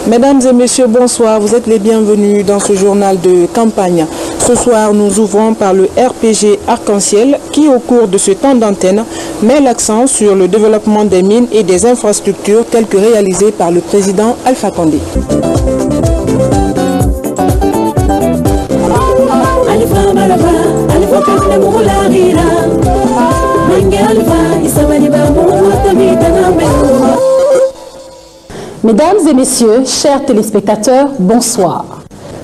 Mesdames et messieurs, bonsoir. Vous êtes les bienvenus dans ce journal de campagne. Ce soir, nous ouvrons par le RPG Arc-en-Ciel qui, au cours de ce temps d'antenne, met l'accent sur le développement des mines et des infrastructures telles que réalisées par le président Alpha Condé. Mesdames et messieurs, chers téléspectateurs, bonsoir.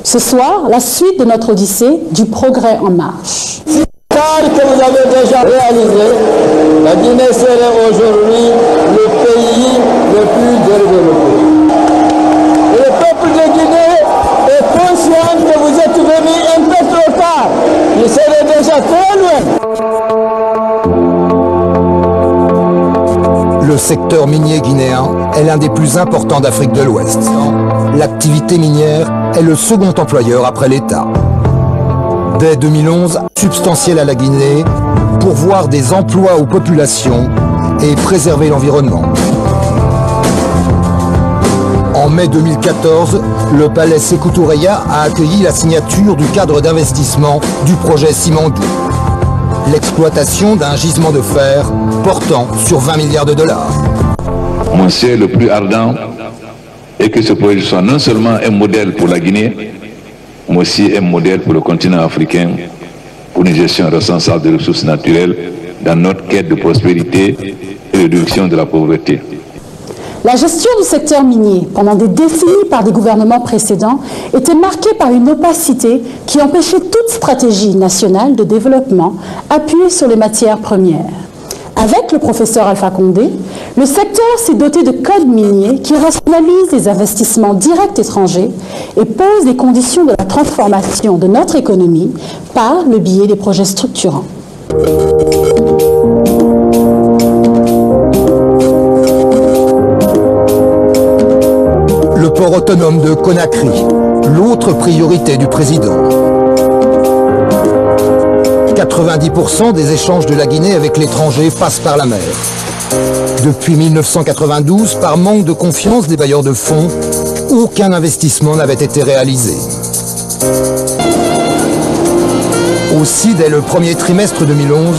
Ce soir, la suite de notre odyssée du progrès en marche. Que vous avez déjà réalisé, la Guinée serait aujourd'hui le pays le plus développé. Et le peuple de Guinée est conscient que vous êtes venu un peu trop tard. Il serait déjà très loin. Le secteur minier guinéen est l'un des plus importants d'Afrique de l'Ouest. L'activité minière est le second employeur après l'État. Dès 2011, substantiel à la Guinée, pourvoir des emplois aux populations et préserver l'environnement. En mai 2014, le palais Sékou Toureya a accueilli la signature du cadre d'investissement du projet Simandou. L'exploitation d'un gisement de fer portant sur 20 milliards de dollars. Mon souhait le plus ardent est que ce projet soit non seulement un modèle pour la Guinée, mais aussi un modèle pour le continent africain, pour une gestion responsable des ressources naturelles dans notre quête de prospérité et de réduction de la pauvreté. La gestion du secteur minier, pendant des décennies par des gouvernements précédents, était marquée par une opacité qui empêchait toute stratégie nationale de développement appuyée sur les matières premières. Avec le professeur Alpha Condé, le secteur s'est doté de codes miniers qui rationalisent les investissements directs étrangers et posent les conditions de la transformation de notre économie par le biais des projets structurants. Le port autonome de Conakry, l'autre priorité du président. 90% des échanges de la Guinée avec l'étranger passent par la mer. Depuis 1992, par manque de confiance des bailleurs de fonds, aucun investissement n'avait été réalisé. Aussi, dès le premier trimestre 2011,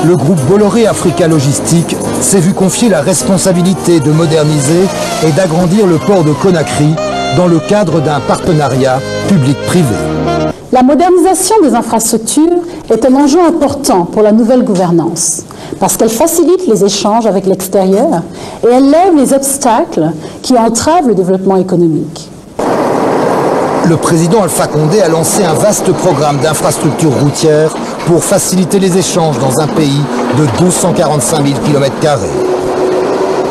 le groupe Bolloré Africa Logistique s'est vu confier la responsabilité de moderniser et d'agrandir le port de Conakry dans le cadre d'un partenariat public-privé. La modernisation des infrastructures est un enjeu important pour la nouvelle gouvernance, parce qu'elle facilite les échanges avec l'extérieur et elle lève les obstacles qui entravent le développement économique. Le président Alpha Condé a lancé un vaste programme d'infrastructures routières pour faciliter les échanges dans un pays de 245 000 km².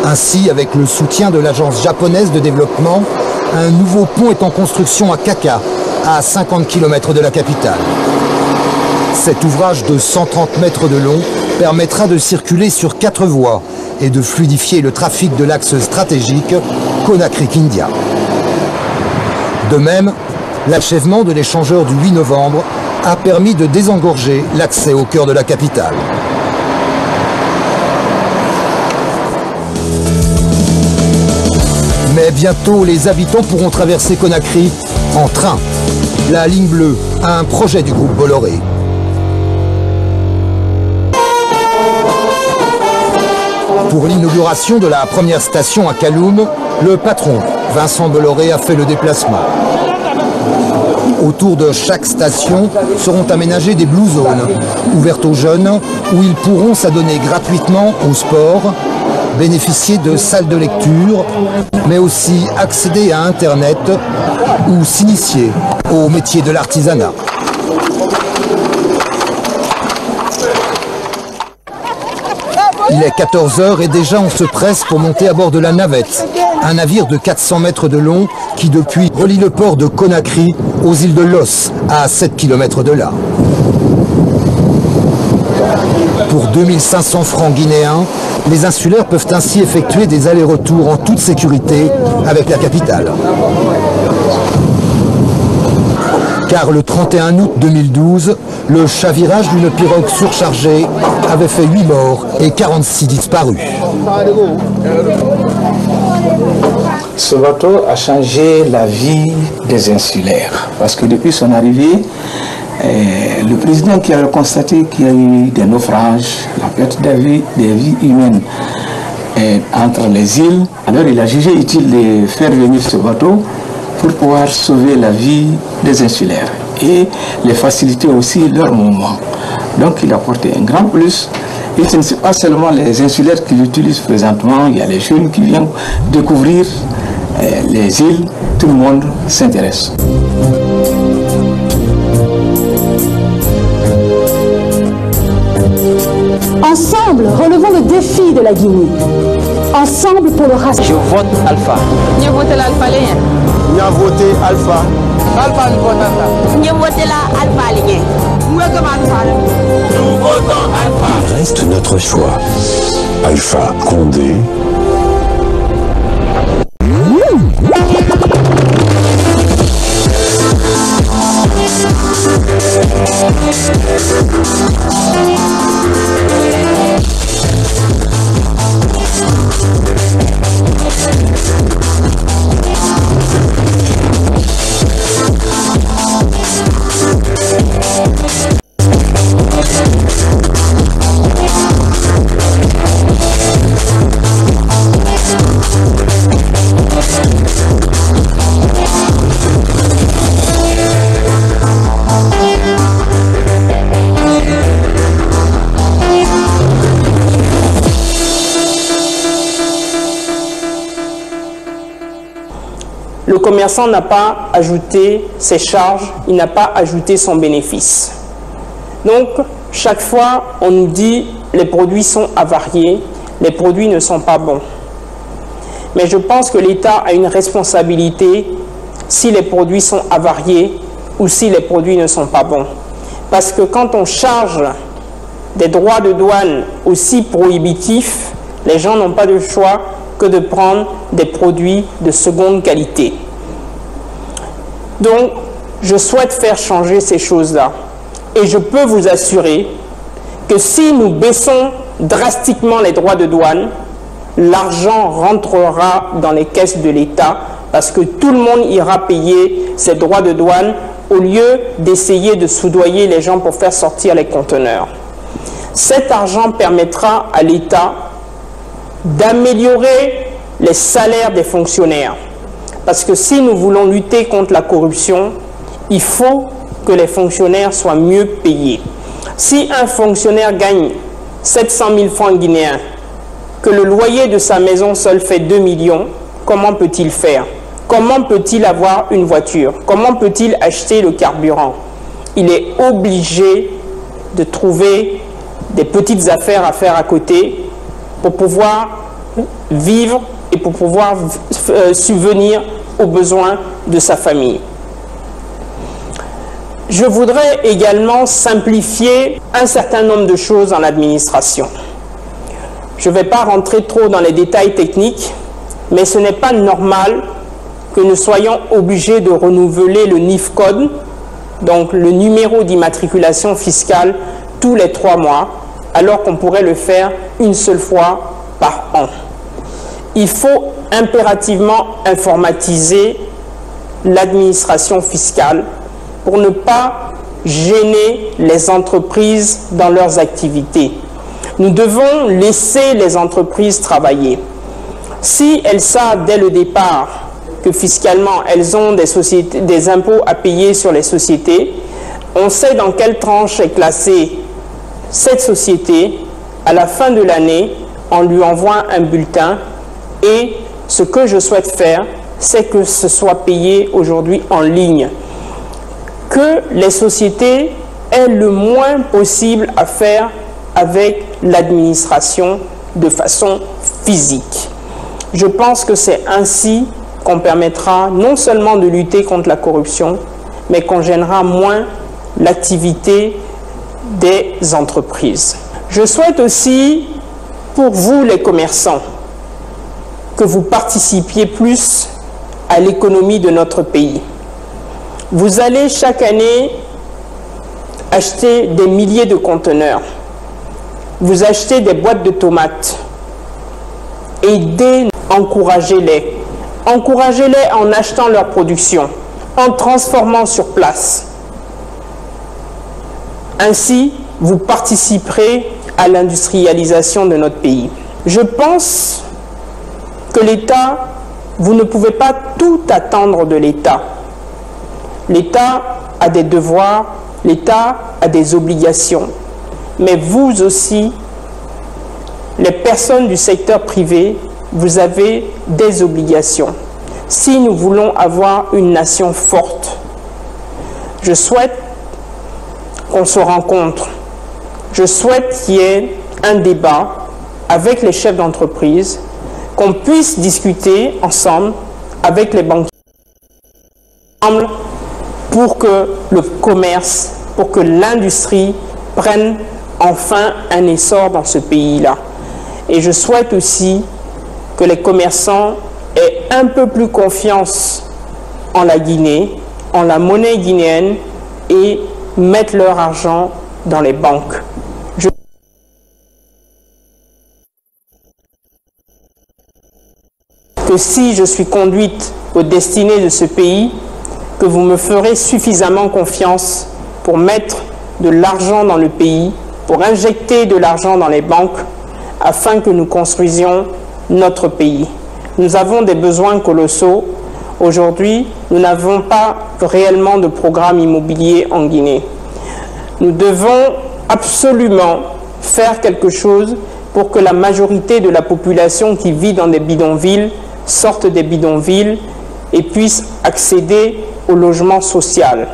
Ainsi, avec le soutien de l'agence japonaise de développement, un nouveau pont est en construction à Kaka, à 50 km de la capitale. Cet ouvrage de 130 mètres de long permettra de circuler sur 4 voies et de fluidifier le trafic de l'axe stratégique Conakry-Kindia. De même, l'achèvement de l'échangeur du 8 novembre a permis de désengorger l'accès au cœur de la capitale. Mais bientôt, les habitants pourront traverser Conakry en train. La ligne bleue a un projet du groupe Bolloré. Pour l'inauguration de la première station à Kaloum, le patron, Vincent Bolloré, a fait le déplacement. Autour de chaque station seront aménagées des blue zones, ouvertes aux jeunes, où ils pourront s'adonner gratuitement au sport, bénéficier de salles de lecture, mais aussi accéder à Internet ou s'initier au métier de l'artisanat. Il est 14 h et déjà on se presse pour monter à bord de la Navette, un navire de 400 mètres de long qui depuis relie le port de Conakry aux îles de Los, à 7 km de là. Pour 2500 francs guinéens, les insulaires peuvent ainsi effectuer des allers-retours en toute sécurité avec la capitale. Car le 31 août 2012, le chavirage d'une pirogue surchargée avait fait 8 morts et 46 disparus. Ce bateau a changé la vie des insulaires parce que depuis son arrivée, le président qui a constaté qu'il y a eu des naufrages, la perte des vies humaines entre les îles, alors il a jugé utile de faire venir ce bateau pour pouvoir sauver la vie des insulaires et les faciliter aussi leur mouvement. Donc il a apporté un grand plus. Et ce n'est pas seulement les insulaires qui l'utilisent présentement, il y a les jeunes qui viennent découvrir les îles, tout le monde s'intéresse. Ensemble, relevons le défi de la Guinée. Ensemble pour le racisme. Je vote Alpha. Je vote l'Alpha. Je vote Alpha. Alpha, nous votons Alpha. Je vote l'Alpha. Nous votons Alpha. Il reste notre choix. Alpha Condé. Le commerçant n'a pas ajouté ses charges, il n'a pas ajouté son bénéfice. Donc, chaque fois, on nous dit les produits sont avariés, les produits ne sont pas bons. Mais je pense que l'État a une responsabilité si les produits sont avariés ou si les produits ne sont pas bons. Parce que quand on charge des droits de douane aussi prohibitifs, les gens n'ont pas de choix que de prendre des produits de seconde qualité. Donc, je souhaite faire changer ces choses-là. Et je peux vous assurer que si nous baissons drastiquement les droits de douane, l'argent rentrera dans les caisses de l'État parce que tout le monde ira payer ses droits de douane au lieu d'essayer de soudoyer les gens pour faire sortir les conteneurs. Cet argent permettra à l'État d'améliorer les salaires des fonctionnaires. Parce que si nous voulons lutter contre la corruption, il faut que les fonctionnaires soient mieux payés. Si un fonctionnaire gagne 700 000 francs guinéens, que le loyer de sa maison seul fait 2 millions, comment peut-il faire? Comment peut-il avoir une voiture? Comment peut-il acheter le carburant? Il est obligé de trouver des petites affaires à faire à côté pour pouvoir vivre et pour pouvoir subvenir aux besoins de sa famille. Je voudrais également simplifier un certain nombre de choses dans l'administration. Je ne vais pas rentrer trop dans les détails techniques, mais ce n'est pas normal que nous soyons obligés de renouveler le NIF-code, donc le numéro d'immatriculation fiscale, tous les 3 mois, alors qu'on pourrait le faire une seule fois par an. Il faut impérativement informatiser l'administration fiscale pour ne pas gêner les entreprises dans leurs activités. Nous devons laisser les entreprises travailler. Si elles savent dès le départ que fiscalement elles ont des impôts à payer sur les sociétés, on sait dans quelle tranche est classée cette société. À la fin de l'année, on lui envoie un bulletin et ce que je souhaite faire, c'est que ce soit payé aujourd'hui en ligne. Que les sociétés aient le moins possible à faire avec l'administration de façon physique. Je pense que c'est ainsi qu'on permettra non seulement de lutter contre la corruption, mais qu'on gênera moins l'activité des entreprises. Je souhaite aussi, pour vous les commerçants, que vous participiez plus à l'économie de notre pays. Vous allez chaque année acheter des milliers de conteneurs. Vous achetez des boîtes de tomates. Aidez, encouragez-les. Encouragez-les en achetant leur production, en transformant sur place. Ainsi, vous participerez à l'industrialisation de notre pays. Je pense que l'État, vous ne pouvez pas tout attendre de l'État. L'État a des devoirs, l'État a des obligations. Mais vous aussi, les personnes du secteur privé, vous avez des obligations. Si nous voulons avoir une nation forte, je souhaite qu'on se rencontre. Je souhaite qu'il y ait un débat avec les chefs d'entreprise, qu'on puisse discuter ensemble avec les banquiers pour que le commerce, pour que l'industrie prenne enfin un essor dans ce pays-là. Et je souhaite aussi que les commerçants aient un peu plus confiance en la Guinée, en la monnaie guinéenne et mettent leur argent dans les banques. Que si je suis conduite aux destinées de ce pays, que vous me ferez suffisamment confiance pour mettre de l'argent dans le pays, pour injecter de l'argent dans les banques, afin que nous construisions notre pays. Nous avons des besoins colossaux. Aujourd'hui, nous n'avons pas réellement de programme immobilier en Guinée. Nous devons absolument faire quelque chose pour que la majorité de la population qui vit dans des bidonvilles sorte des bidonvilles et puisse accéder au logement social.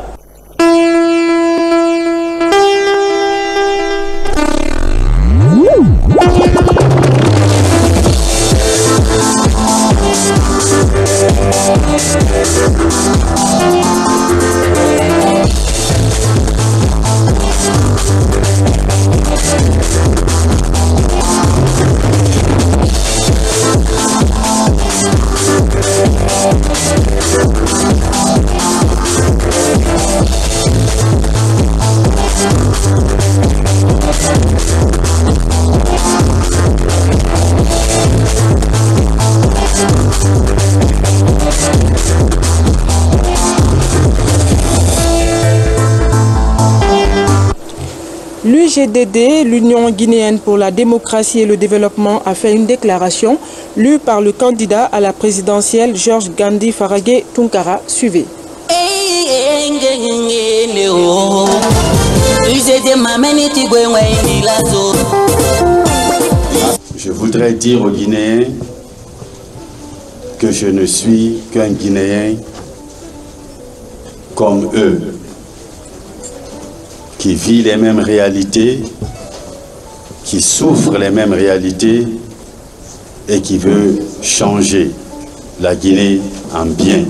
L'UGDD, l'Union guinéenne pour la démocratie et le développement, a fait une déclaration lue par le candidat à la présidentielle Georges Gandhi Faragé Tunkara. Suivez. Je voudrais dire aux Guinéens que je ne suis qu'un Guinéen comme eux, qui vit les mêmes réalités, qui souffre les mêmes réalités et qui veut changer la Guinée en bien.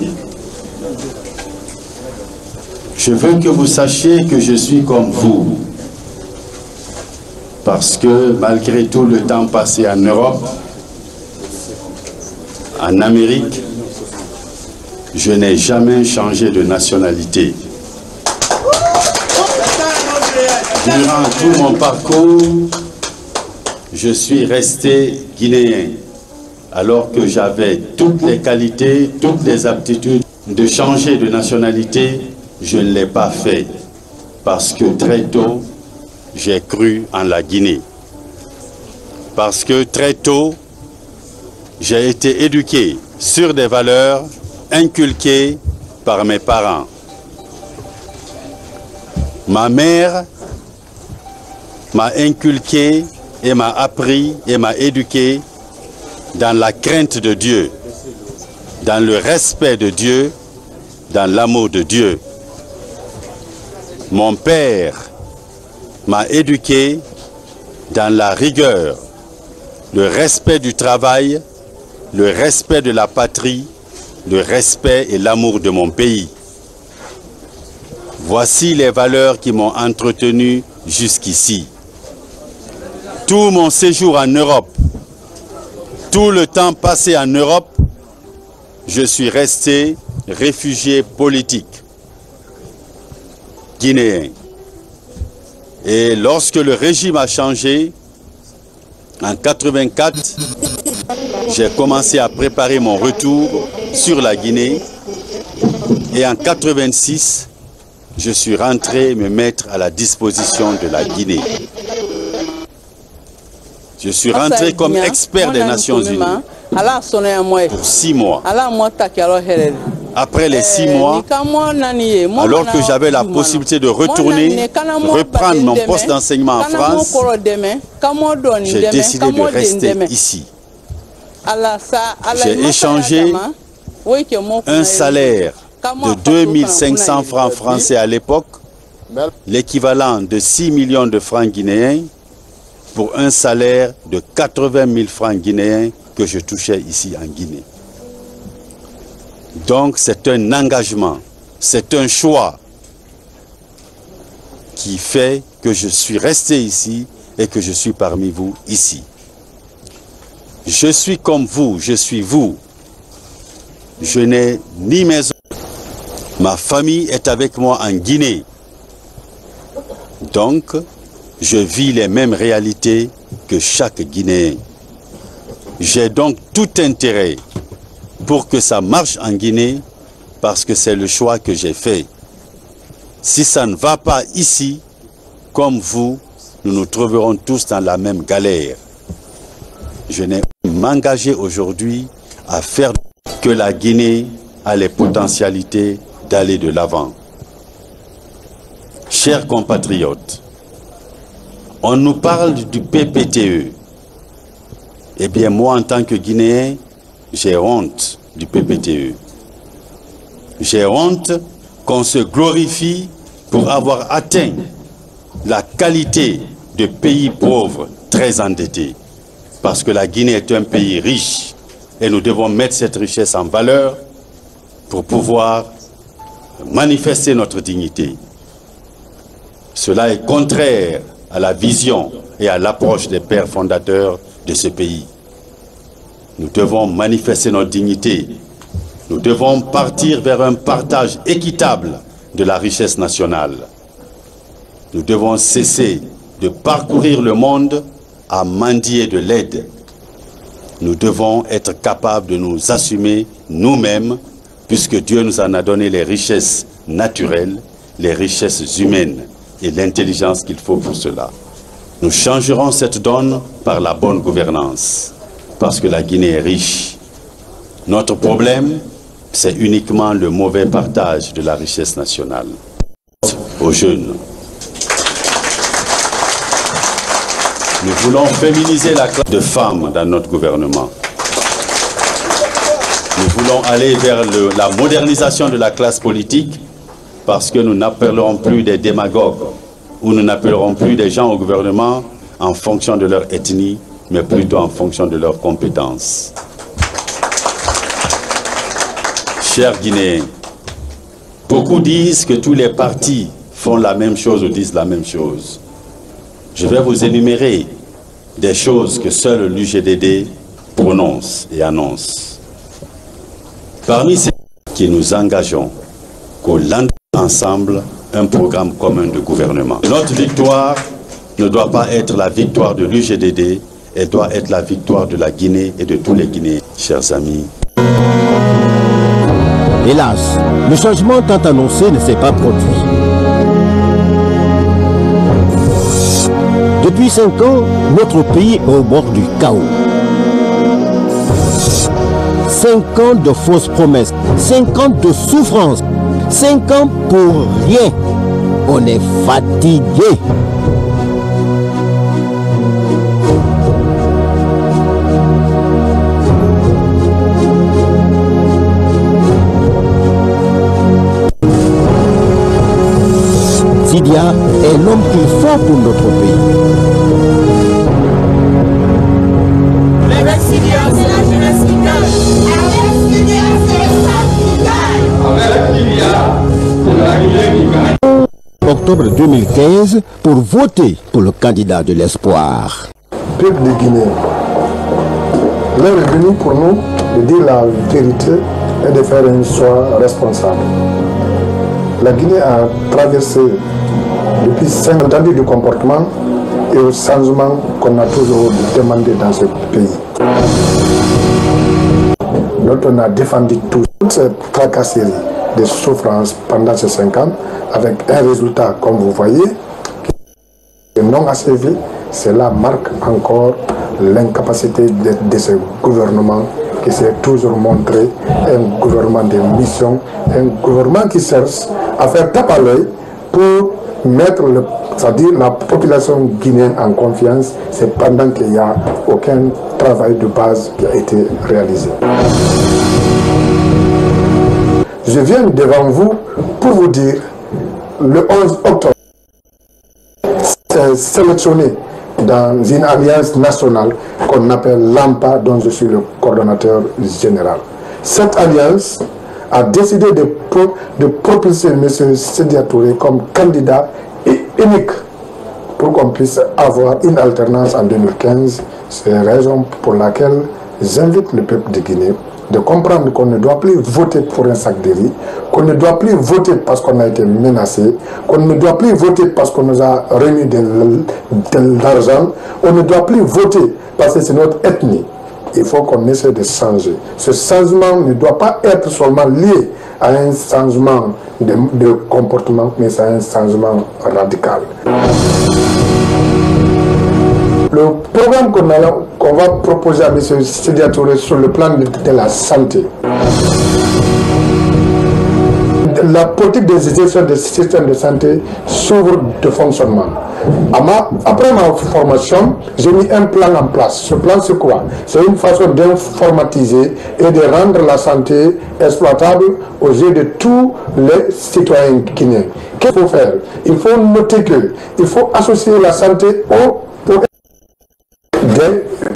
Je veux que vous sachiez que je suis comme vous, parce que malgré tout le temps passé en Europe, en Amérique, je n'ai jamais changé de nationalité. Durant tout mon parcours, je suis resté guinéen, alors que j'avais toutes les qualités, toutes les aptitudes de changer de nationalité. Je ne l'ai pas fait, parce que très tôt, j'ai cru en la Guinée. Parce que très tôt, j'ai été éduqué sur des valeurs inculquées par mes parents. Ma mère m'a inculqué et m'a appris et m'a éduqué dans la crainte de Dieu, dans le respect de Dieu, dans l'amour de Dieu. Mon père m'a éduqué dans la rigueur, le respect du travail, le respect de la patrie, le respect et l'amour de mon pays. Voici les valeurs qui m'ont entretenu jusqu'ici. Tout mon séjour en Europe, tout le temps passé en Europe, je suis resté réfugié politique guinéen. Et lorsque le régime a changé, en 1984, j'ai commencé à préparer mon retour sur la Guinée. Et en 86, je suis rentré me mettre à la disposition de la Guinée. Je suis rentré comme expert des Nations Unies pour 6 mois. Après les 6 mois, alors que j'avais la possibilité de retourner, reprendre mon poste d'enseignement en France, j'ai décidé de rester ici. J'ai échangé un salaire de 2500 francs français à l'époque, l'équivalent de 6 millions de francs guinéens, pour un salaire de 80 000 francs guinéens que je touchais ici en Guinée. Donc c'est un engagement, c'est un choix qui fait que je suis resté ici et que je suis parmi vous ici. Je suis comme vous, je suis vous. Je n'ai ni maison. Ma famille est avec moi en Guinée. Donc, je vis les mêmes réalités que chaque Guinéen. J'ai donc tout intérêt pour que ça marche en Guinée parce que c'est le choix que j'ai fait. Si ça ne va pas ici, comme vous, nous nous trouverons tous dans la même galère. Je n'ai pas m'engagé aujourd'hui à faire que la Guinée a les potentialités d'aller de l'avant. Chers compatriotes, on nous parle du PPTE. Eh bien, moi, en tant que Guinéen, j'ai honte du PPTE. J'ai honte qu'on se glorifie pour avoir atteint la qualité de pays pauvre, très endetté. Parce que la Guinée est un pays riche et nous devons mettre cette richesse en valeur pour pouvoir manifester notre dignité. Cela est contraire à la vision et à l'approche des pères fondateurs de ce pays. Nous devons manifester notre dignité. Nous devons partir vers un partage équitable de la richesse nationale. Nous devons cesser de parcourir le monde à mendier de l'aide. Nous devons être capables de nous assumer nous-mêmes, puisque Dieu nous en a donné les richesses naturelles, les richesses humaines et l'intelligence qu'il faut pour cela. Nous changerons cette donne par la bonne gouvernance, parce que la Guinée est riche. Notre problème, c'est uniquement le mauvais partage de la richesse nationale. Aux jeunes, nous voulons féminiser la classe de femmes dans notre gouvernement. Nous voulons aller vers la modernisation de la classe politique parce que nous n'appellerons plus des démagogues ou nous n'appellerons plus des gens au gouvernement en fonction de leur ethnie, mais plutôt en fonction de leurs compétences. Chers Guinéens, beaucoup disent que tous les partis font la même chose ou disent la même chose. Je vais vous énumérer des choses que seul l'UGDD prononce et annonce. Parmi ces qui nous engageons qu'au lendemain ensemble un programme commun de gouvernement. Notre victoire ne doit pas être la victoire de l'UGDD, elle doit être la victoire de la Guinée et de tous les Guinéens. Chers amis. Hélas, le changement tant annoncé ne s'est pas produit. Depuis 5 ans, notre pays est au bord du chaos. 5 ans de fausses promesses, 5 ans de souffrance, 5 ans pour rien. On est fatigué. Sidia est l'homme qu'il faut pour notre pays. Avec Sidia, c'est la jeunesse qui gagne. Avec Sidia, c'est l'État qui gagne. Avec Sidia, c'est la Guinée qui gagne. Octobre 2015 pour voter pour le candidat de l'espoir. Peuple de Guinée, l'heure est venue pour nous de dire la vérité et de faire un choix responsable. La Guinée a traversé depuis 50 ans du comportement et au changement qu'on a toujours demandé dans ce pays. dont on a défendu toutes ces tracasseries, des souffrances pendant ces 5 ans, avec un résultat, comme vous voyez, qui est non achevé. Cela marque encore l'incapacité de ce gouvernement qui s'est toujours montré un gouvernement de mission, un gouvernement qui cherche à faire tape à l'œil pour mettre c'est-à-dire la population guinéenne en confiance, c'est pendant qu'il n'y a aucun travail de base qui a été réalisé. Je viens devant vous pour vous dire, le 11 octobre, c'est sélectionné dans une alliance nationale qu'on appelle l'AMPA, dont je suis le coordonnateur général. Cette alliance a décidé de propulser M. Sédia Touré comme candidat unique pour qu'on puisse avoir une alternance en 2015. C'est la raison pour laquelle j'invite le peuple de Guinée de comprendre qu'on ne doit plus voter pour un sac de riz, qu'on ne doit plus voter parce qu'on a été menacé, qu'on ne doit plus voter parce qu'on nous a remis de l'argent, on ne doit plus voter parce que c'est notre ethnie. Il faut qu'on essaie de changer. Ce changement ne doit pas être seulement lié à un changement de comportement, mais c'est un changement radical. Le programme qu'on va proposer à M. Sédia Touré sur le plan de la santé, la politique de gestion des systèmes de santé s'ouvre de fonctionnement. Après ma formation, j'ai mis un plan en place. Ce plan, c'est quoi? C'est une façon d'informatiser et de rendre la santé exploitable aux yeux de tous les citoyens guinéens. Qu'est-ce qu'il faut faire? Il faut noter qu'il faut associer la santé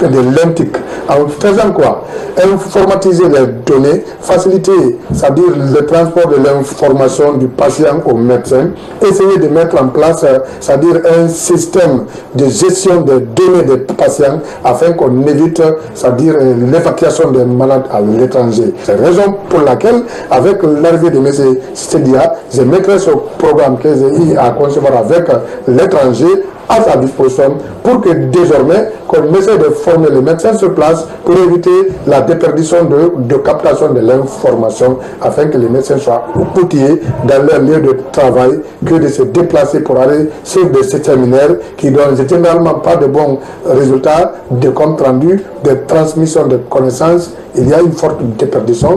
de l'INTIC. En faisant quoi? Informatiser les données, faciliter, c'est-à-dire le transport de l'information du patient au médecin, essayer de mettre en place, c'est-à-dire un système de gestion des données des patients afin qu'on évite, c'est-à-dire l'évacuation des malades à l'étranger. C'est la raison pour laquelle, avec l'arrivée de M. Sédia, je mettrai ce programme que j'ai eu à concevoir avec l'étranger à sa disposition pour que désormais qu'on essaie de former les médecins sur place pour éviter la déperdition de captation de l'information afin que les médecins soient outillés dans leur lieu de travail que de se déplacer pour aller sur des séminaires qui donnent généralement pas de bons résultats, de compte rendu, de transmission de connaissances. Il y a une forte déperdition.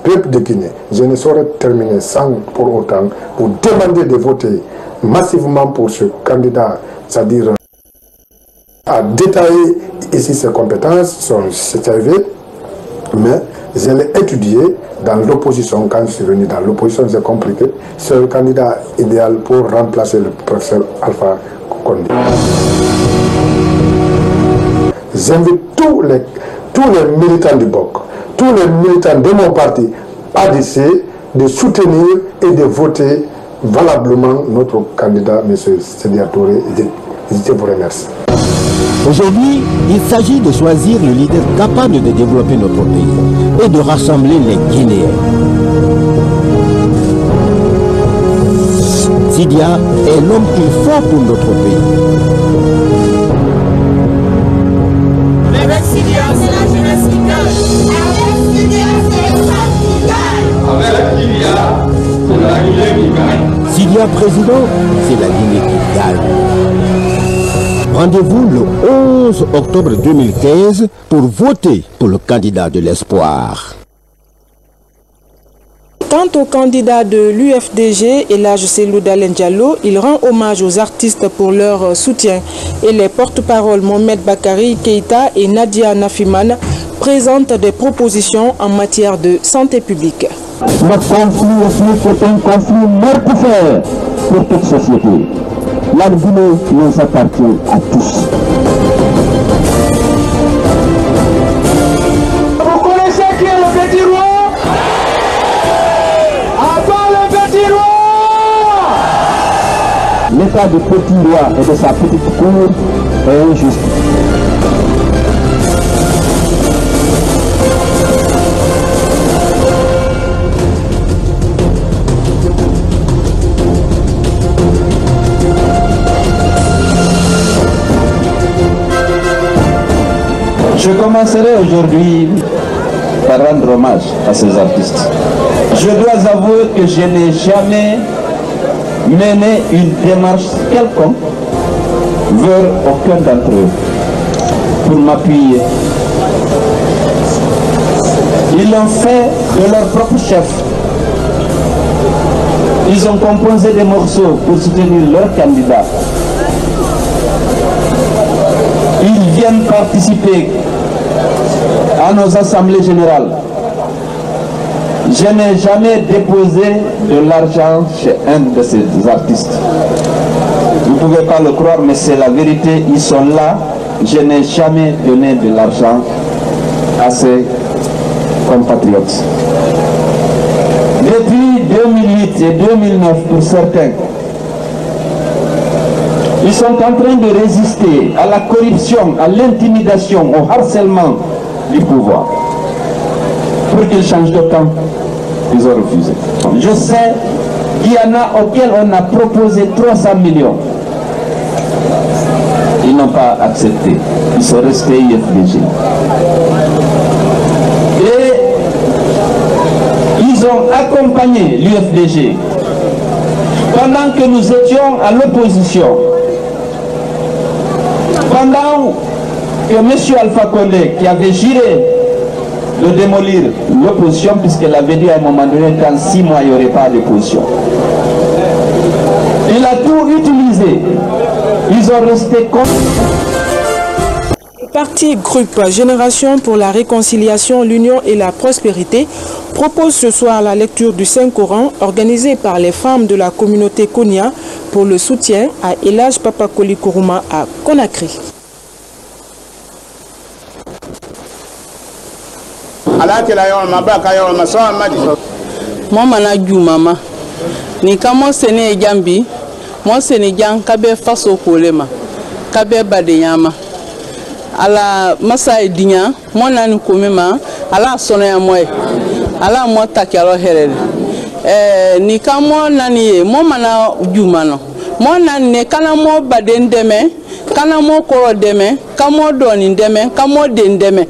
Peuple de Guinée, je ne saurais terminer sans pour autant vous demander de voter massivement pour ce candidat, c'est-à-dire à détailler ici ses compétences, son CV, mais je l'ai étudié dans l'opposition. Quand je suis venu dans l'opposition, j'ai compris que c'est le candidat idéal pour remplacer le professeur Alpha Condé. J'invite tous les militants du BOC, tous les militants de mon parti ADC de soutenir et de voter valablement notre candidat, M. Sédia Touré. Je vous remercie. Aujourd'hui, il s'agit de choisir le leader capable de développer notre pays et de rassembler les Guinéens. Sédia est l'homme qu'il faut pour notre pays. Avec Sédia, c'est la jeunesse qui gagne. Avec Sédia, c'est le peuple qui gagne. Avec Sédia, c'est la Guinée qui gagne. Sédia président, c'est la Guinée qui gagne. Rendez-vous le 11 octobre 2015 pour voter pour le candidat de l'espoir. Quant au candidat de l'UFDG, Elhadji Cellou Dalein Diallo, il rend hommage aux artistes pour leur soutien. Et les porte-paroles Mohamed Bakary Keïta et Nadia Nafiman présentent des propositions en matière de santé publique. Le conflit aussi est un conflit mortifère pour toute société. La Guinée nous appartient à tous. Vous connaissez qui est le petit roi? Avant le petit roi! L'état du petit roi et de sa petite cour est injuste. Je commencerai aujourd'hui par rendre hommage à ces artistes. Je dois avouer que je n'ai jamais mené une démarche quelconque vers aucun d'entre eux pour m'appuyer. Ils l'ont fait de leur propre chef. Ils ont composé des morceaux pour soutenir leur candidat. Ils viennent participer à nos assemblées générales. Je n'ai jamais déposé de l'argent chez un de ces artistes. Vous ne pouvez pas le croire, mais c'est la vérité. Ils sont là. Je n'ai jamais donné de l'argent à ces compatriotes. Depuis 2008 et 2009, pour certains, ils sont en train de résister à la corruption, à l'intimidation, au harcèlement du pouvoir. Pour qu'ils changent de camp, ils ont refusé. Je sais qu'il y en a auxquels on a proposé 300 millions. Ils n'ont pas accepté. Ils sont restés IFDG. Et ils ont accompagné l'UFDG pendant que nous étions à l'opposition. Pendant que M. Alpha Condé, qui avait juré de démolir l'opposition, puisqu'elle avait dit à un moment donné qu'en 6 mois, il n'y aurait pas d'opposition. Il a tout utilisé. Ils ont resté contre. Le parti groupe Génération pour la réconciliation, l'union et la prospérité propose ce soir la lecture du Saint-Coran organisée par les femmes de la communauté Konya pour le soutien à El Hadj Papa Koli Kourouma à Conakry. Moi mana ju mama ni kamo sene jambi mo sene jang kabe faso kolema kabe badeyama ala masa edinya mo nani komema ala sono ya moy ala mo takialo herere ni kamo nani mo mana ju mano mo nani ne kana mo badendeme kana mo koro deme kamo doni deme kamo dendeme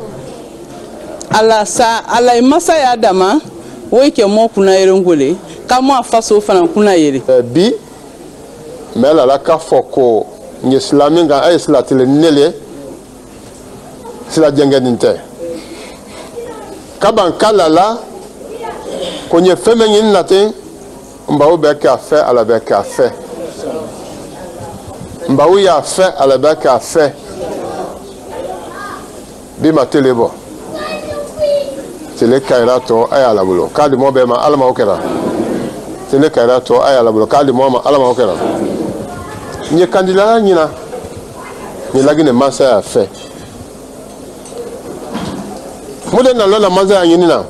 ala sa ala masa ya dama weke mo kuna yerongole kama faso fana kuna yere bi mela la ka foko ni islaminga ay islatile nele sila jengeninte kaban kalala konye femenyin natin mbawo be ka fe ala be ka fe mbawo ya fe ala be ka fe bi matelebo tele kairato ay ala bulo kadi mo be ma alama okera tele kairato ay ala bulo kadi mo ma alama okera ni kandila nyina ni lagine masa ya fe mude na lola masa ya nyina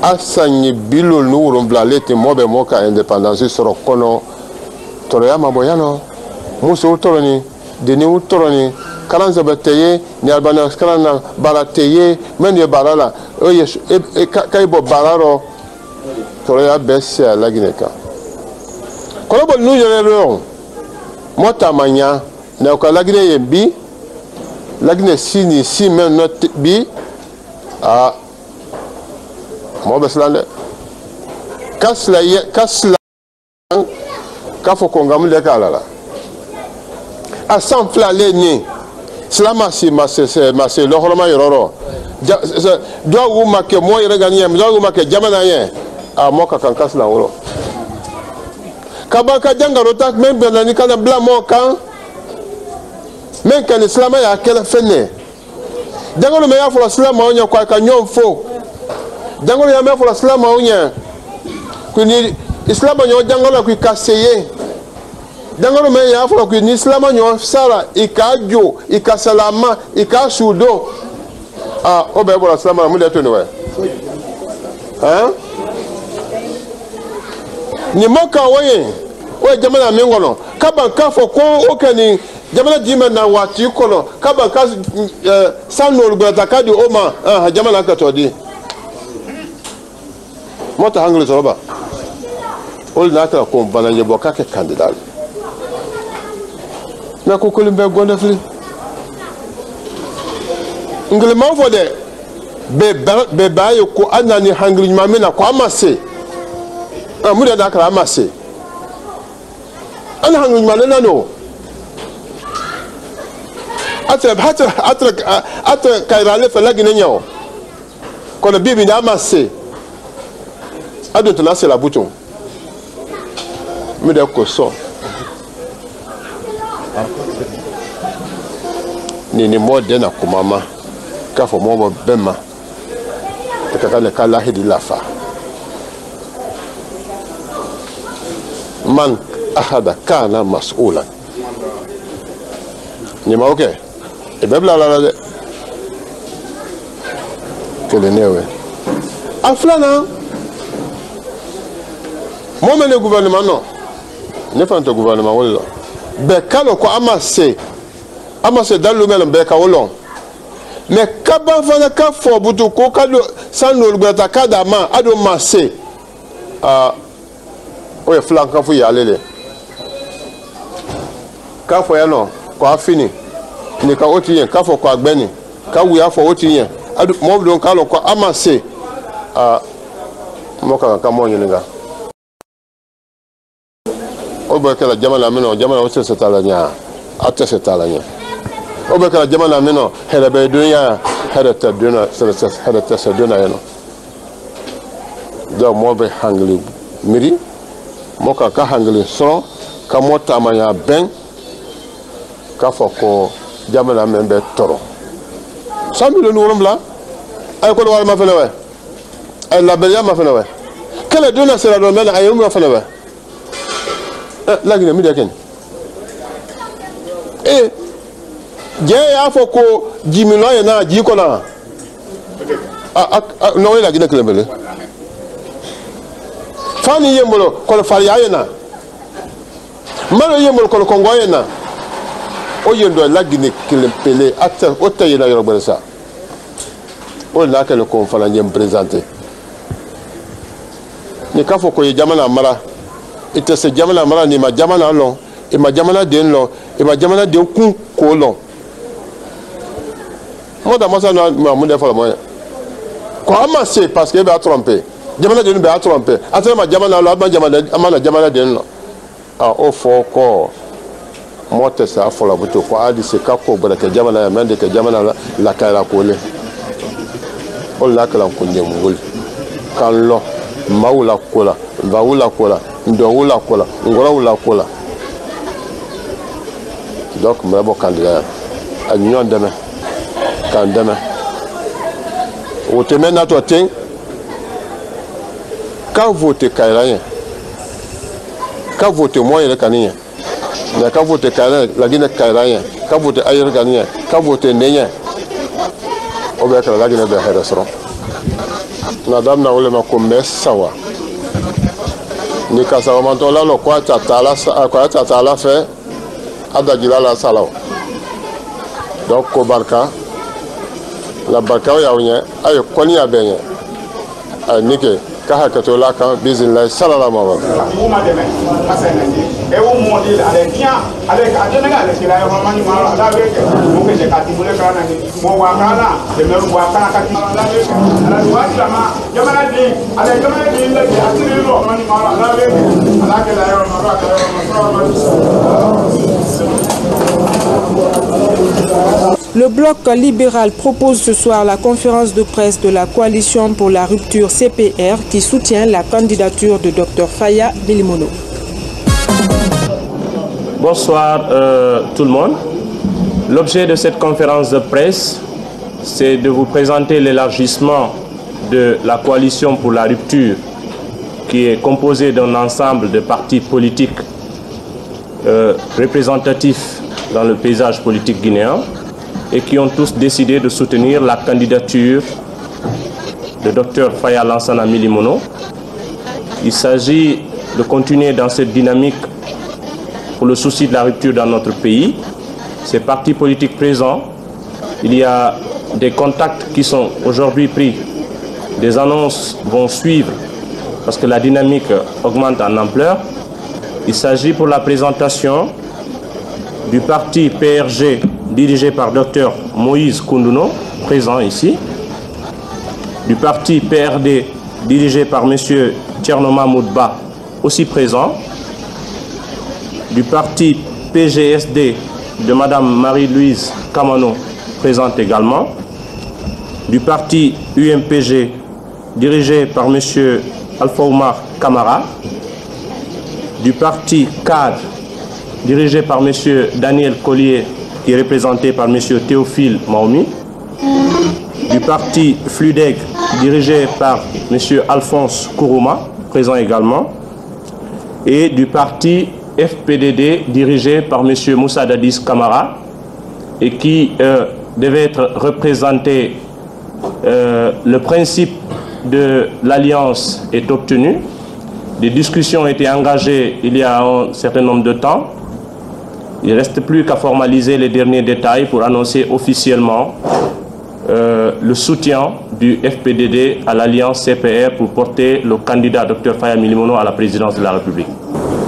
asanyi bilo nuru blalete mo be mo ka indépendance soro kono toro ya maboyano muso toroni deni utoroni kalanza bateye ni albana skalana barateye meni barala oye kaibo bararo toro ya besia lagineka kolobo nu yerero mota manya na ko lagine yembi lagine sini si men not bi a mo beslande kasla kafo kongamu de kalala a sanfla le ni slama si masse lohoroma yororo do wu make mo yere gani yem do wu make jamana yen a mo ka kan kasla woro kabaka jangaro tak men bela ni kana bla mo kan men kan islam ya kala fenne jangaro me ya fo islam onya kwa ka nyom fo jangaro ya me fo islam onya kuni islam onyo jangaro ku kaseye jangaro me ya fo ku ni islam onyo sara ikajo ikasalama ikasudo ah obe bo islam mu de to ni we ni moka woye o jamana mingono kaba kafo ko okani jamana jima na wati kono kaba ka sanol gbata kadi oma jamana ka todi mota hangli soroba ol na ka ko bana je boka ke candidat na ko ko limbe gonda fli Nglema fode be ba yo ko anani hangri nyame na ko amase. Amuda da kala amase. Ana hangri nyame na no. Atra kairale fela ginenyo. Ko na bibi na amase. Ado to na se la bouton. Muda ko so. Ni mo de na kumama ka fo mo bema ka le kala hidi lafa man ahada kana mas'ulan ni ma okay e bebla la de kele newe aflana mo mene gouvernement non ne fante gouvernement wala be kalo ko amase dans le même bec à Hollande. Mais kaba fana ka fo butu ko kado sanu lugata kadama ado masse oye flanka fu yalele ka fo ya no ko afini ni ka otiyen ka fo ko agbeni ka wu ya fo otiyen ado mo don ka lo ko amasse mo ka mo nyinga o ba kala jamana mino jamana o se talanya ate se talanya o be kala jamana mino hele be dunya hele ta duna hele ta se duna yeno do mo be hangli miri mo ka hangli so ka mota manya ben ka foko jamana men be toro sambi no wombla ay ko wala ma fele we ay la beya ma fele we kala duna se la do men ay mo fele we la gine mi de ken je ya fo ko jimino ye na ji ko na no la gina klembele fani yembolo ko fari ye na malo yembolo ko kongo ye na o yendo la gina klembele atta o tayi na yoro bersa o la ke le ko fala nyem présenter ni ka fo ko ye jamana mara ite se jamana mara ni ma jamana long e ma jamana den long e ma jamana den kun ko long moi dans ma salle mon défaut moi comment c'est parce que va tromper jamana de va tromper attends ma jamana là ma jamana de non au fond ko moi te ça faut la buto ko adi se ka ko bra ke jamana ya mende ke jamana la ka la ko le on la ka la ko nyemul kan lo maula ko la vaula ko la ndowula ko la ngora ko la donc me bo candidat a nyon demain kandama o te mena to tin ka vote kairanye ka vote moyen kaniya na ka vote kairanye la gina kairanye ka vote ayer kaniya ka vote nenya o be ka la gina be hedasro na dam na ole ma ko mesawa ni ka sawa man to la lo kwa tatala fe adagila la salao donc ko barka la barka ya wunya ay koni ya benye ay nike ka hakato la kan bizinllah sallallahu alaihi wasallam e wo modi la ale bien avec adenga le kila yo mani mara la beke mo ke je kati mule kana ni mo wa kana de me wa kana kati la beke ala wa jama jamana di ale jamana di le atiri lo mani mara la beke ala ke la yo mara ka Le bloc libéral propose ce soir la conférence de presse de la coalition pour la rupture CPR qui soutient la candidature de Dr Faya Milimono. Bonsoir tout le monde. L'objet de cette conférence de presse, c'est de vous présenter l'élargissement de la coalition pour la rupture qui est composée d'un ensemble de partis politiques représentatifs dans le paysage politique guinéen et qui ont tous décidé de soutenir la candidature de Dr Faya Lansana Milimono. Il s'agit de continuer dans cette dynamique pour le souci de la rupture dans notre pays. Ces partis politiques présents, il y a des contacts qui sont aujourd'hui pris, des annonces vont suivre parce que la dynamique augmente en ampleur. Il s'agit pour la présentation du parti PRG dirigé par Dr Moïse Koundouno présent ici, du parti PRD dirigé par M. Tchernoma Moudba, aussi présent, du parti PGSD de Mme Marie-Louise Kamano, présente également, du parti UMPG dirigé par M. Alpha Oumar Kamara, du parti CAD dirigé par M. Daniel Collier, qui est représenté par M. Théophile Maomi, du parti FLUDEG dirigé par M. Alphonse Kourouma, présent également, et du parti FPDD dirigé par M. Moussa Dadis Kamara, et qui devait être représenté. Le principe de l'alliance est obtenu. Des discussions ont été engagées il y a un certain nombre de temps. Il ne reste plus qu'à formaliser les derniers détails pour annoncer officiellement le soutien du FPDD à l'alliance CPR pour porter le candidat Dr Faya Milimono à la présidence de la République.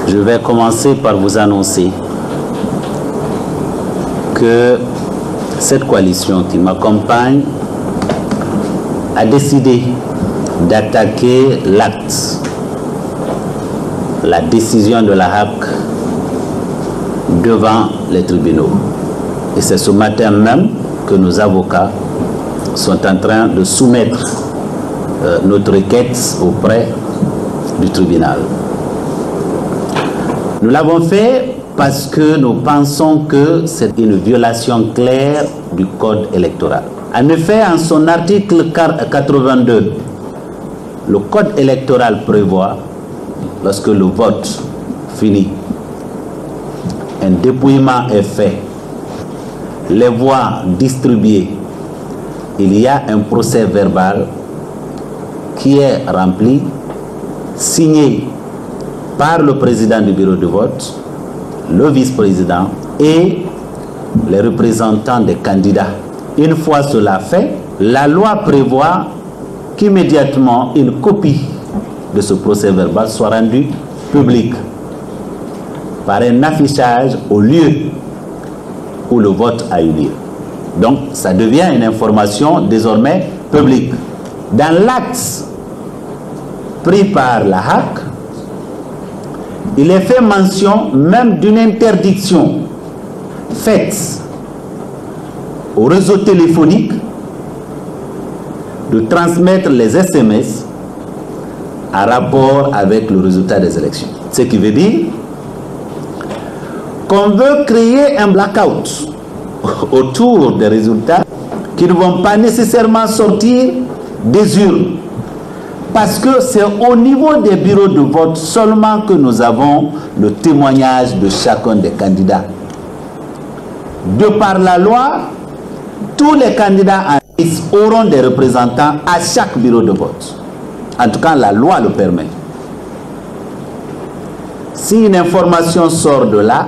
Je vais commencer par vous annoncer que cette coalition qui m'accompagne a décidé d'attaquer l'acte, la décision de la HAC devant les tribunaux. Et c'est ce matin même que nos avocats sont en train de soumettre notre requête auprès du tribunal. Nous l'avons fait parce que nous pensons que c'est une violation claire du code électoral. En effet, en son article 82, le code électoral prévoit, lorsque le vote finit, un dépouillement est fait, les voix distribuées, il y a un procès verbal qui est rempli, signé par le président du bureau de vote, le vice-président et les représentants des candidats. Une fois cela fait, la loi prévoit qu'immédiatement une copie de ce procès verbal soit rendue publique par un affichage au lieu où le vote a eu lieu. Donc ça devient une information désormais publique. Dans l'acte pris par la HAC, il est fait mention même d'une interdiction faite au réseau téléphonique de transmettre les SMS en rapport avec le résultat des élections. Ce qui veut dire qu'on veut créer un blackout autour des résultats qui ne vont pas nécessairement sortir des urnes. Parce que c'est au niveau des bureaux de vote seulement que nous avons le témoignage de chacun des candidats. De par la loi, tous les candidats en liste auront des représentants à chaque bureau de vote. En tout cas, la loi le permet. Si une information sort de là,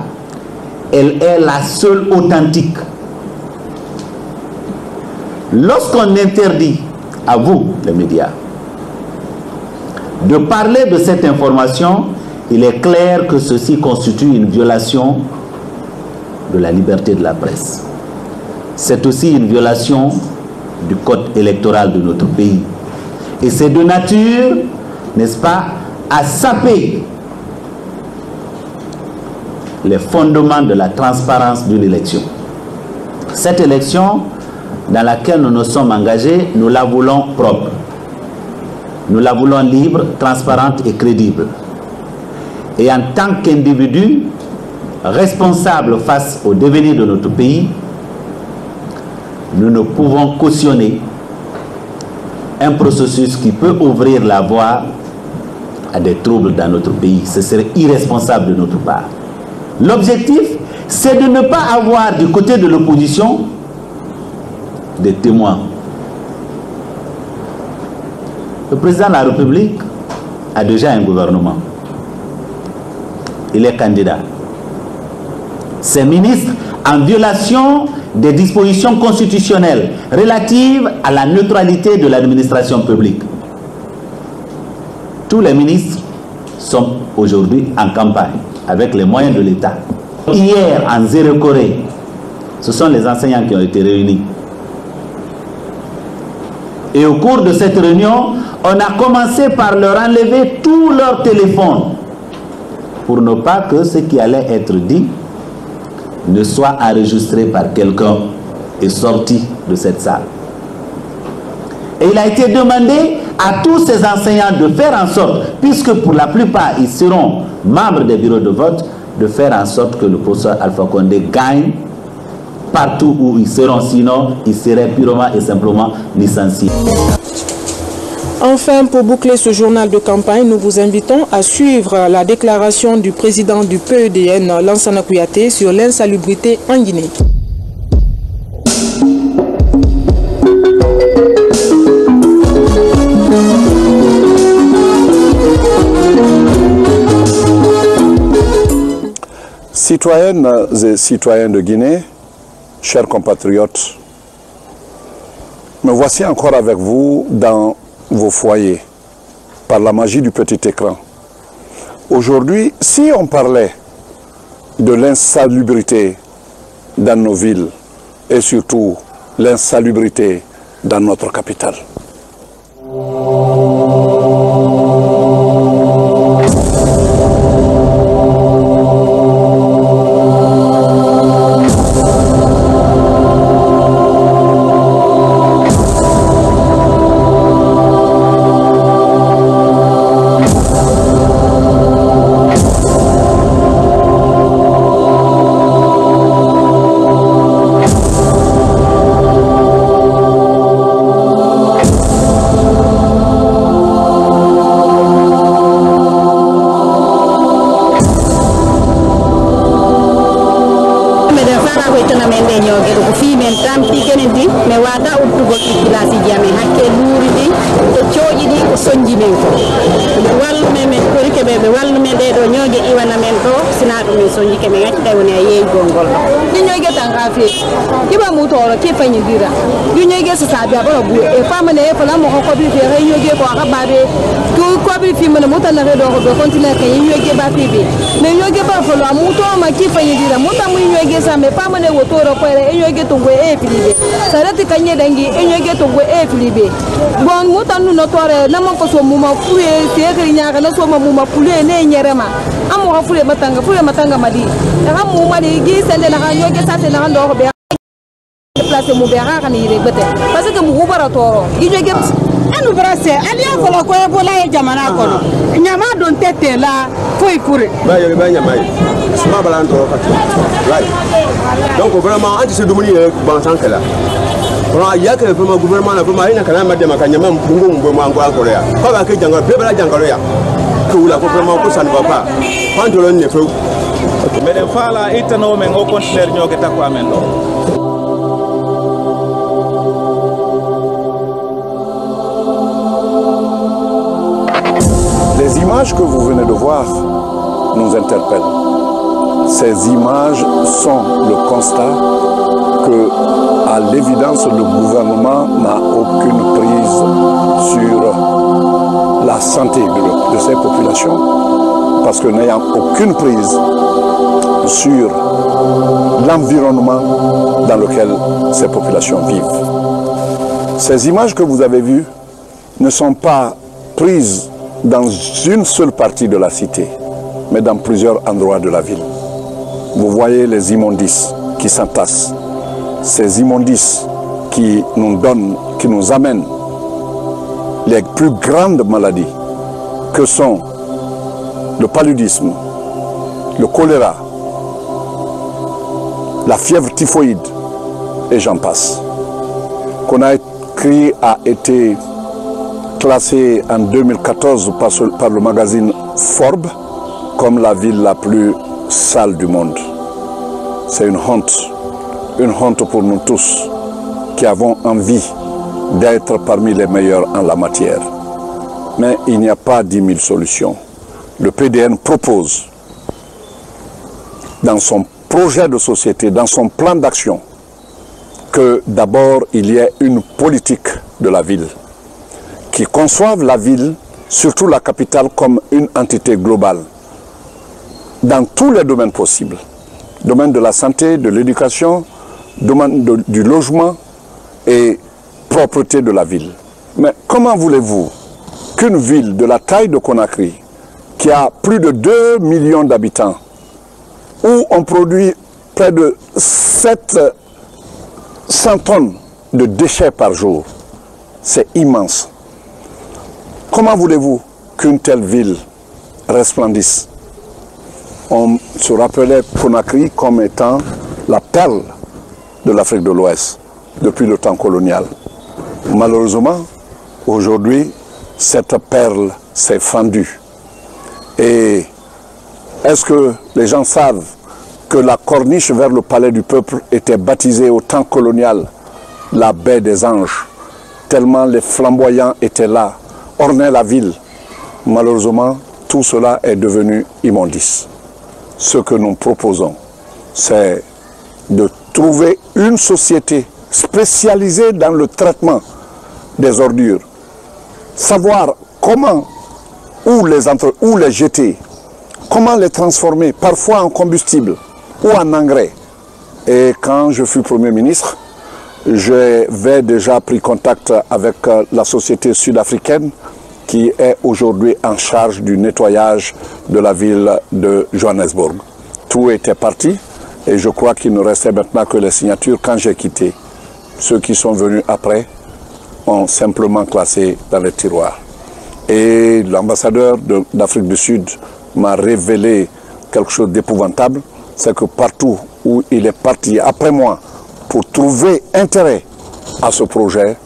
elle est la seule authentique. Lorsqu'on interdit à vous, les médias, de parler de cette information, il est clair que ceci constitue une violation de la liberté de la presse. C'est aussi une violation du code électoral de notre pays. Et c'est de nature, n'est-ce pas, à saper les fondements de la transparence d'une élection. Cette élection dans laquelle nous nous sommes engagés, nous la voulons propre. Nous la voulons libre, transparente et crédible. Et en tant qu'individu responsable face au devenir de notre pays, nous ne pouvons cautionner un processus qui peut ouvrir la voie à des troubles dans notre pays. Ce serait irresponsable de notre part. L'objectif, c'est de ne pas avoir du côté de l'opposition des témoins. Le président de la République a déjà un gouvernement. Il est candidat. Ses ministres, en violation des dispositions constitutionnelles relatives à la neutralité de l'administration publique. Tous les ministres sont aujourd'hui en campagne avec les moyens de l'État. Hier, en Zéro-Corée, ce sont les enseignants qui ont été réunis. Et au cours de cette réunion, on a commencé par leur enlever tous leurs téléphones pour ne pas que ce qui allait être dit ne soit enregistré par quelqu'un et sorti de cette salle. Et il a été demandé à tous ces enseignants de faire en sorte, puisque pour la plupart ils seront membres des bureaux de vote, de faire en sorte que le professeur Alpha Condé gagne partout où ils seront, sinon ils seraient purement et simplement licenciés. Enfin, pour boucler ce journal de campagne, nous vous invitons à suivre la déclaration du président du PEDN, Lansana Kouyaté, sur l'insalubrité en Guinée. Citoyennes et citoyens de Guinée, chers compatriotes, me voici encore avec vous dans vos foyers, par la magie du petit écran. Aujourd'hui, si on parlait de l'insalubrité dans nos villes et surtout l'insalubrité dans notre capitale. Donc vraiment, on se demande bon sang que là. Il y a que le gouvernement n'a pas eu un de ma canyama en Corée. Pas que Django, Bébala Djangoria. Que la gouvernement, ça ne va pas. Quand on ne peut. Mais les fois là, ils n'ont même aucun conteneur qui est à quoi maintenant. Les images que vous venez de voir nous interpellent. Ces images sont le constat que, à l'évidence, le gouvernement n'a aucune prise sur la santé de ces populations, parce que n'ayant aucune prise sur l'environnement dans lequel ces populations vivent. Ces images que vous avez vues ne sont pas prises dans une seule partie de la cité, mais dans plusieurs endroits de la ville. Vous voyez les immondices qui s'entassent, ces immondices qui nous donnent, qui nous amènent les plus grandes maladies que sont le paludisme, le choléra, la fièvre typhoïde et j'en passe. Conakry a été classé en 2014 par le magazine Forbes comme la ville la plus sale du monde. C'est une honte pour nous tous qui avons envie d'être parmi les meilleurs en la matière. Mais il n'y a pas 10 000 solutions. Le PDN propose, dans son projet de société, dans son plan d'action, que d'abord il y ait une politique de la ville qui conçoive la ville, surtout la capitale, comme une entité globale dans tous les domaines possibles. Domaine de la santé, de l'éducation, domaine du logement et propreté de la ville. Mais comment voulez-vous qu'une ville de la taille de Conakry, qui a plus de 2 millions d'habitants, où on produit près de 700 tonnes de déchets par jour, c'est immense. Comment voulez-vous qu'une telle ville resplendisse? On se rappelait Conakry comme étant la perle de l'Afrique de l'Ouest depuis le temps colonial. Malheureusement, aujourd'hui, cette perle s'est fendue. Et est-ce que les gens savent que la corniche vers le palais du peuple était baptisée au temps colonial la baie des anges, tellement les flamboyants étaient là, ornaient la ville. Malheureusement, tout cela est devenu immondice. Ce que nous proposons, c'est de trouver une société spécialisée dans le traitement des ordures, savoir comment, où les jeter, comment les transformer, parfois en combustible ou en engrais. Et quand je fus Premier ministre, j'avais déjà pris contact avec la société sud-africaine qui est aujourd'hui en charge du nettoyage de la ville de Johannesburg. Tout était parti et je crois qu'il ne restait maintenant que les signatures quand j'ai quitté. Ceux qui sont venus après ont simplement classé dans les tiroirs. Et l'ambassadeur d'Afrique du Sud m'a révélé quelque chose d'épouvantable, c'est que partout où il est parti après moi pour trouver intérêt à ce projet,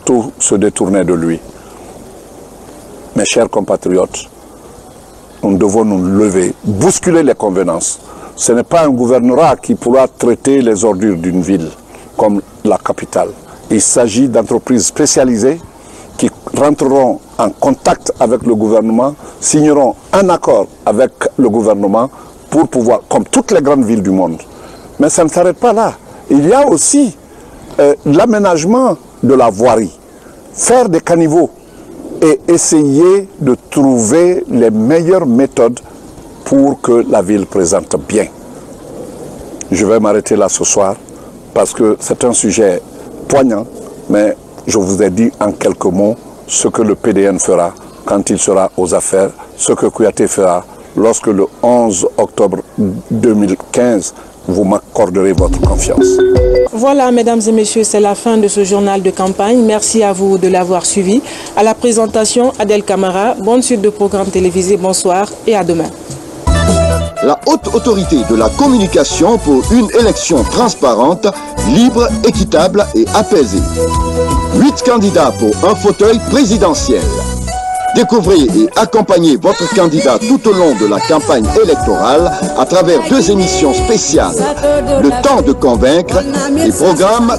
tout se détournait de lui. Mes chers compatriotes, nous devons nous lever, bousculer les convenances. Ce n'est pas un gouvernorat qui pourra traiter les ordures d'une ville comme la capitale. Il s'agit d'entreprises spécialisées qui rentreront en contact avec le gouvernement, signeront un accord avec le gouvernement pour pouvoir, comme toutes les grandes villes du monde. Mais ça ne s'arrête pas là. Il y a aussi l'aménagement de la voirie, faire des caniveaux et essayer de trouver les meilleures méthodes pour que la ville présente bien. Je vais m'arrêter là ce soir parce que c'est un sujet poignant, mais je vous ai dit en quelques mots ce que le PDN fera quand il sera aux affaires, ce que Kouyaté fera lorsque le 11 octobre 2015, vous m'accorderez votre confiance. Voilà, mesdames et messieurs, c'est la fin de ce journal de campagne. Merci à vous de l'avoir suivi. À la présentation, Adèle Camara. Bonne suite de programmes télévisés. Bonsoir et à demain. La haute autorité de la communication pour une élection transparente, libre, équitable et apaisée. 8 candidats pour un fauteuil présidentiel. Découvrez et accompagnez votre candidat tout au long de la campagne électorale à travers 2 émissions spéciales. Le temps de convaincre et programme